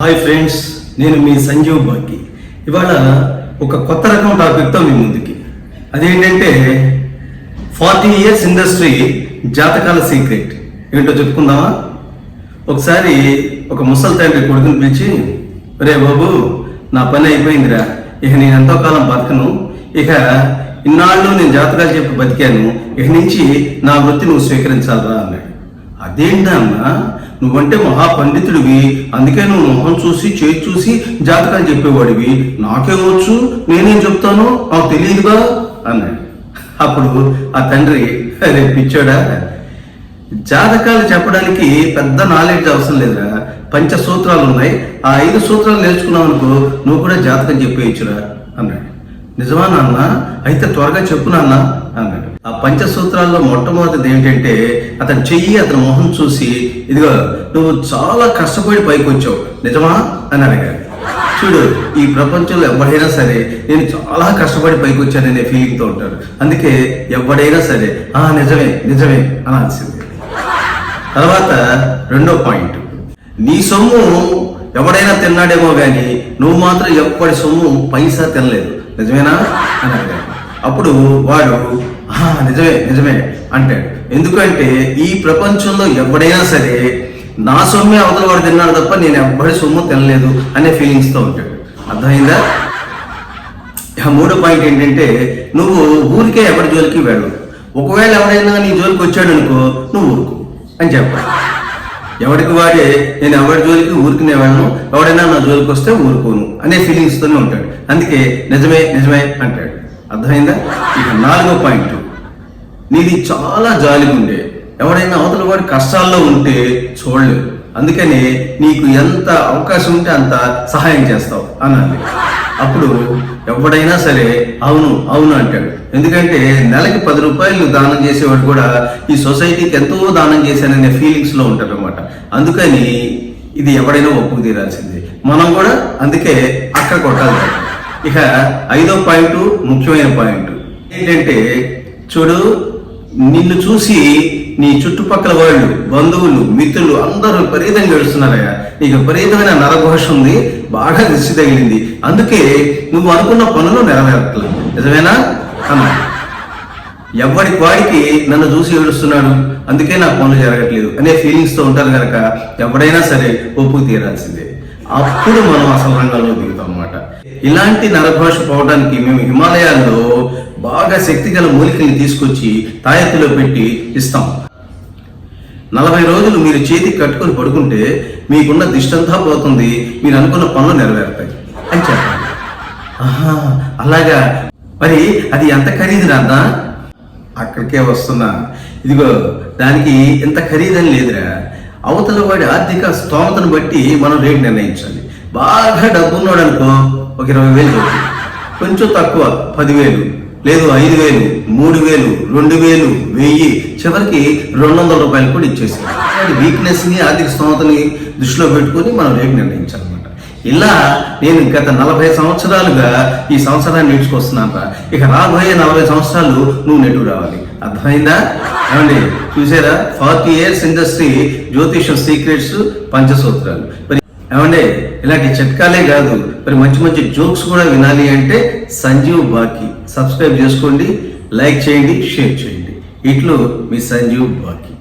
Hi friends, నేను మీ సంజీవ్ బాకి. ఇవాళ ఒక కొత్త రకం టాపిక్తో మీ ముందుకి. అదేంటంటే 40 years ఇండస్ట్రీ జాతకాల సీక్రెట్ ఏంటో చెప్పుకుందామా? ఒకసారి ఒక ముసలి తండ్రి కొడుకుని పిలిచి, రే బాబు, నా పని అయిపోయిందిరా, ఇక నేను ఎంతో కాలం బతకను, ఇక ఇన్నాళ్ళు నేను జాతకాలు చెప్పి బతికాను, ఇక నుంచి నా వృత్తి నువ్వు స్వీకరించాలరా అన్నాడు. అదేంటన్నా, నువ్వంటే మహాపండితుడివి, అందుకే నువ్వు మొహం చూసి చేతి చూసి జాతకాలు చెప్పేవాడివి, నాకేమొచ్చు, నేనేం చెప్తాను, నాకు తెలియదుగా అన్నాడు. అప్పుడు ఆ తండ్రి, అరే పిచ్చోడా, జాతకాలు చెప్పడానికి పెద్ద నాలెడ్జ్ అవసరం లేదురా, పంచసూత్రాలు ఉన్నాయి, ఆ 5 సూత్రాలు నేర్చుకున్నావు అనుకో, నువ్వు కూడా జాతకం చెప్పేయచ్చురా అన్నాడు. నిజమా నాన్న? అయితే త్వరగా చెప్పు నాన్న అన్నాడు. ఆ పంచసూత్రాల్లో మొట్టమొదటిది ఏంటంటే, అతని చెయ్యి అతని మొహం చూసి, ఇదిగో నువ్వు చాలా కష్టపడి పైకి వచ్చావు, నిజమా అని అడిగాడు. చూడు, ఈ ప్రపంచంలో ఎవడైనా సరే నేను చాలా కష్టపడి పైకి వచ్చాననే ఫీలింగ్తో ఉంటాడు, అందుకే ఎవడైనా సరే నిజమే నిజమే అనాల్సిందే. తర్వాత రెండో పాయింట్, నీ సొమ్ము ఎవడైనా తిన్నాడేమో కానీ నువ్వు మాత్రం ఎప్పటి సొమ్ము పైసా తినలేదు, నిజమేనా అని అడిగాడు. అప్పుడు వాడు నిజమే నిజమే అంటాడు. ఎందుకంటే ఈ ప్రపంచంలో ఎవడైనా సరే నా సొమ్మే అవతల వాడు తిన్నాడు తప్ప నేను ఎవ్వడి సొమ్ము తినలేదు అనే ఫీలింగ్స్తో ఉంటాడు. అర్థమైందా? మూడో పాయింట్ ఏంటంటే, నువ్వు ఊరికే ఎవరి జోలికి వెళ్ళు, ఒకవేళ ఎవరైనా నీ జోలికి వచ్చాడు అనుకో, నువ్వు ఊరుకు అని చెప్పాలి. ఎవరికి వాడే నేను ఎవరి జోలికి ఊరికినే వెళ్ళను, ఎవడైనా నా జోలికి వస్తే ఊరుకోను అనే ఫీలింగ్స్తోనే ఉంటాడు, అందుకే నిజమే నిజమే అంటాడు. అర్థమైందా? ఇక నాలుగో పాయింట్, నీది చాలా జాలిగా ఉండే, ఎవడైనా అవతల వాడి కష్టాల్లో ఉంటే చూడలేవు, అందుకని నీకు ఎంత అవకాశం ఉంటే అంత సహాయం చేస్తావు అనాలి. అప్పుడు ఎవడైనా సరే అవును అవును అంటాడు. ఎందుకంటే నెలకి 10 రూపాయలు దానం చేసేవాడు కూడా ఈ సొసైటీకి ఎంతో దానం చేశాననే ఫీలింగ్స్లో ఉంటాడు అనమాట. అందుకని ఇది ఎవడైనా ఒప్పుకు తీరాల్సిందే, మనం కూడా అందుకే అక్కడ కొట్టాలి. ఇక 5వ పాయింట్, ముఖ్యమైన పాయింట్ ఏంటంటే, చూడు, నిన్ను చూసి నీ చుట్టుపక్కల వాళ్ళు, బంధువులు, మిత్రులు అందరూ విపరీతంగా ఏడుస్తున్నారయ్యా, నీకు విపరీతమైన నరఘోష ఉంది, బాగా దిష్టి తగిలింది, అందుకే నువ్వు అనుకున్న పనులు నెరవేరట్లేదు, నిజమేనా అన్నాడు. ఎవరికి వాడికి నన్ను చూసి ఏడుస్తున్నాడు, అందుకే నా పనులు జరగట్లేదు అనే ఫీలింగ్స్తో ఉంటారు కనుక ఎవడైనా సరే ఒప్పుకు తీరాల్సిందే. అప్పుడు మనం అసలు రంగంలో దిగుతాం అన్నమాట. ఇలాంటి నరఘోష పోవడానికి మేము హిమాలయాల్లో బాగా శక్తి గల మూలికల్ని తీసుకొచ్చి తాయెత్తులో పెట్టి ఇస్తాం. 40 రోజులు మీరు చేతికి కట్టుకొని పడుకుంటే మీకున్న దిష్టంతా పోతుంది, మీరు అనుకున్న పనులు నెరవేరుతాయి అని చెప్పాలి. అలాగా, మరి అది ఎంత ఖరీదు రాదా? అక్కడికే వస్తున్నా. ఇదిగో, దానికి ఎంత ఖరీదని లేదురా, అవతల వాడి ఆర్థిక స్తోమతను బట్టి మనం రేటు నిర్ణయించాలి. బాగా డబ్బున్నాడు అనుకో, ఒక 20,000 చెప్పు, కొంచెం తక్కువ 10,000, లేదు 5,000, 3,000, 2,000, 1,000, చివరికి 200 రూపాయలు కూడా ఇచ్చేసి వాడి వీక్నెస్ని, ఆర్థిక స్తోమతని దృష్టిలో పెట్టుకొని మనం రేటు నిర్ణయించాలన్నమాట. ఇలా నేను గత 40 సంవత్సరాలుగా ఈ సంవత్సరాన్ని నేర్చుకొస్తున్నాను. ఇక రాబోయే 40 సంవత్సరాలు నువ్వు నెట్టు రావాలి. అర్థమైందా? ఏమండి, చూసారా? 40 years ఇండస్ట్రీ, జ్యోతిషం సీక్రెట్స్, పంచసూత్రాలు. మరి ఏమండి, ఇలాంటి చిట్కాలే కాదు, మరి మంచి మంచి జోక్స్ కూడా వినాలి అంటే సంజీవ్ బాకి సబ్స్క్రైబ్ చేసుకోండి, లైక్ చేయండి, షేర్ చేయండి. ఇట్లు మీ సంజీవ్ బాకి.